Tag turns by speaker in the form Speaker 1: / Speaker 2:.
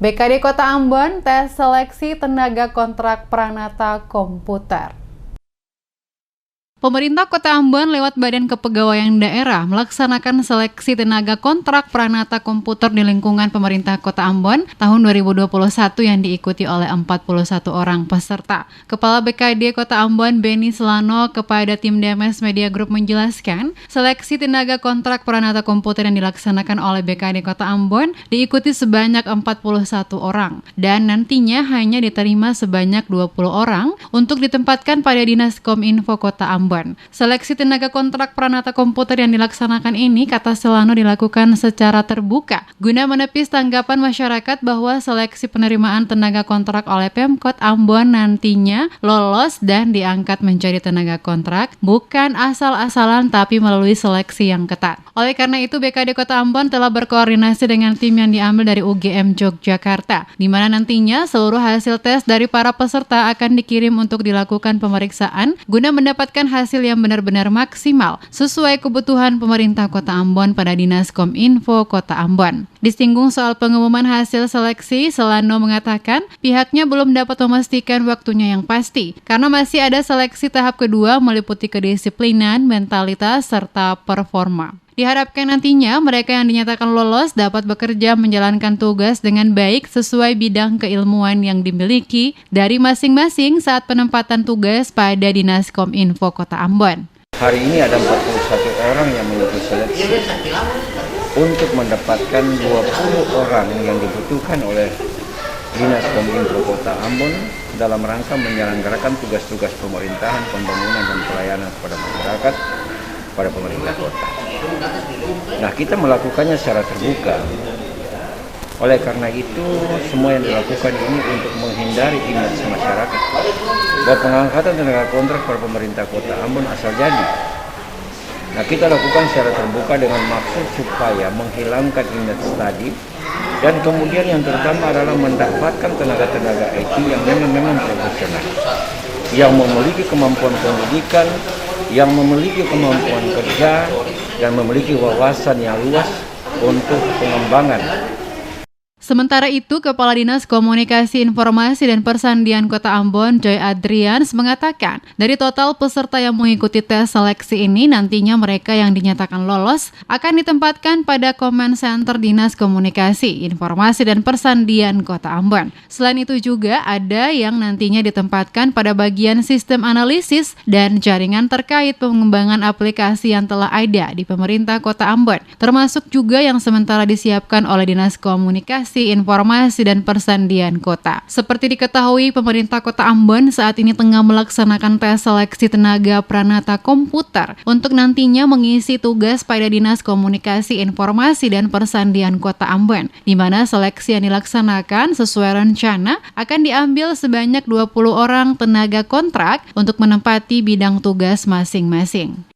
Speaker 1: BKD Kota Ambon tes seleksi tenaga kontrak Pranata Komputer. Pemerintah Kota Ambon lewat Badan Kepegawaian Daerah melaksanakan seleksi tenaga kontrak Pranata Komputer di lingkungan pemerintah Kota Ambon tahun 2021 yang diikuti oleh 41 orang peserta. Kepala BKD Kota Ambon Benny Selano kepada tim DMS Media Group menjelaskan, seleksi tenaga kontrak Pranata Komputer yang dilaksanakan oleh BKD Kota Ambon diikuti sebanyak 41 orang dan nantinya hanya diterima sebanyak 20 orang untuk ditempatkan pada Dinas Kominfo Kota Ambon. Seleksi tenaga kontrak Pranata Komputer yang dilaksanakan ini, kata Selano, dilakukan secara terbuka guna menepis tanggapan masyarakat bahwa seleksi penerimaan tenaga kontrak oleh Pemkot Ambon nantinya lolos dan diangkat menjadi tenaga kontrak bukan asal-asalan tapi melalui seleksi yang ketat. Oleh karena itu, BKD Kota Ambon telah berkoordinasi dengan tim yang diambil dari UGM Yogyakarta, di mana nantinya seluruh hasil tes dari para peserta akan dikirim untuk dilakukan pemeriksaan guna mendapatkan hasil yang benar-benar maksimal sesuai kebutuhan pemerintah Kota Ambon pada Dinas Kominfo Kota Ambon. Disinggung soal pengumuman hasil seleksi, Selano mengatakan pihaknya belum dapat memastikan waktunya yang pasti karena masih ada seleksi tahap kedua meliputi kedisiplinan, mentalitas, serta performa. Diharapkan nantinya mereka yang dinyatakan lolos dapat bekerja menjalankan tugas dengan baik sesuai bidang keilmuan yang dimiliki dari masing-masing saat penempatan tugas pada Dinas Kominfo Kota Ambon.
Speaker 2: Hari ini ada 41 orang yang mengikuti seleksi untuk mendapatkan 20 orang yang dibutuhkan oleh Dinas Kominfo Kota Ambon dalam rangka menyelenggarakan tugas-tugas pemerintahan, pembangunan, dan pelayanan kepada masyarakat pada pemerintah kota. Nah, kita melakukannya secara terbuka. Oleh karena itu, semua yang dilakukan ini untuk menghindari image masyarakat bahwa pengangkatan tenaga kontrak pada pemerintah kota Ambon asal jadi. Nah, kita lakukan secara terbuka dengan maksud supaya menghilangkan image tadi, dan kemudian yang terutama adalah mendapatkan tenaga-tenaga IT yang memang profesional, yang memiliki kemampuan pendidikan, yang memiliki kemampuan kerja, dan memiliki wawasan yang luas untuk pengembangan.
Speaker 1: Sementara itu, Kepala Dinas Komunikasi Informasi dan Persandian Kota Ambon, Joy Adrians, mengatakan dari total peserta yang mengikuti tes seleksi ini, nantinya mereka yang dinyatakan lolos akan ditempatkan pada Command Center Dinas Komunikasi, Informasi dan Persandian Kota Ambon. Selain itu juga ada yang nantinya ditempatkan pada bagian sistem analisis dan jaringan terkait pengembangan aplikasi yang telah ada di pemerintah Kota Ambon, termasuk juga yang sementara disiapkan oleh Dinas Komunikasi, Informasi dan Persandian Kota. Seperti diketahui, pemerintah Kota Ambon saat ini tengah melaksanakan tes seleksi tenaga Pranata Komputer untuk nantinya mengisi tugas pada Dinas Komunikasi, Informasi dan Persandian Kota Ambon, di mana seleksi yang dilaksanakan sesuai rencana akan diambil sebanyak 20 orang tenaga kontrak untuk menempati bidang tugas masing-masing.